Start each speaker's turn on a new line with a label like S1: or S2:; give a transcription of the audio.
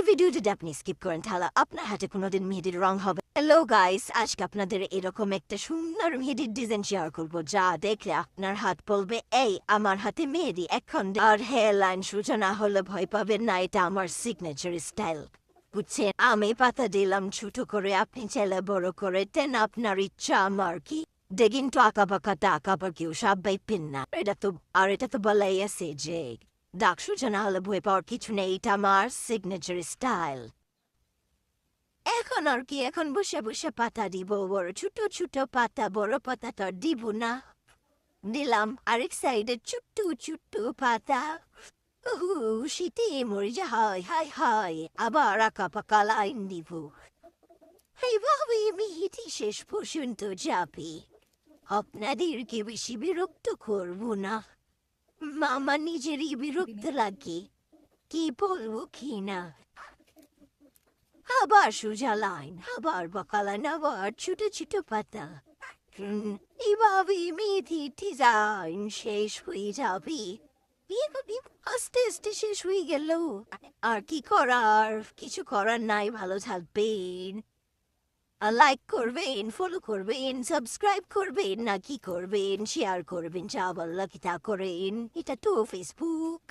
S1: ভিডিওটি আপনি স্কিপ করেন তাহলে আপনার হাতে কোনোদিন মেহেদির রং হবে। হ্যালো গাইস, আজকে আপনাদের এরকম একটা সুন্দর মেহেদির ডিজাইন শেয়ার করবো, যা দেখলে আপনার হাত বলবে এই আমার হাতে মেহেদি এখন। আর হেয়ার লাইন সোজা না হলে ভয় পাবেন না, এটা আমার সিগনেচার স্টাইল। বুঝছেন, আমি পাতা দিলাম ছোট করে, আপনি চাইলে বড় করে দেন, আপনার ইচ্ছা। আমার কি দেখেন তো আঁকা বাঁকাটা আঁকাবার কেউ সবাই পিন না, এটা তো বলাই আছে যে দাগ সোজা না হলে ভয় পাওয়ার কিছু নেই, এটা আমার সিগনেচার স্টাইল। এখন আর কি, এখন বসে বসে পাতা দিব, বড় ছোট ছোট পাতা, বড় পাতা তো আর দিব না। দিলাম আরেক সাইডে ছোট্ট ছোট্ট পাতা। শীতে মরে যা, হয় হায় হায়, আবার আঁকা পাকা লাইন দিব। এইভাবে মেহেদি শেষ পর্যন্ত যাবে। আপনাদেরকে বেশি বিরক্ত করবো না, আমার নিজেরই বিরক্ত লাগে, কি বলবো কি না। আবার সোজা লাইন, আবার বাঁকা লাইন, আবার ছোট ছোট পাতা। এইভাবে মেহেদি ডিজাইন শেষ হয়ে যাবে। এভাবে আস্তে আস্তে শেষ হয়ে গেল। আর কি করার, কিছু করার নাই। ভালো থাকবেন, লাইক করবেন, ফলো করবেন, সাবস্ক্রাইব করবেন, না কি করবেন, শেয়ার করবেন, যা বললা কি তা করেন। এটা তো ফেসবুক।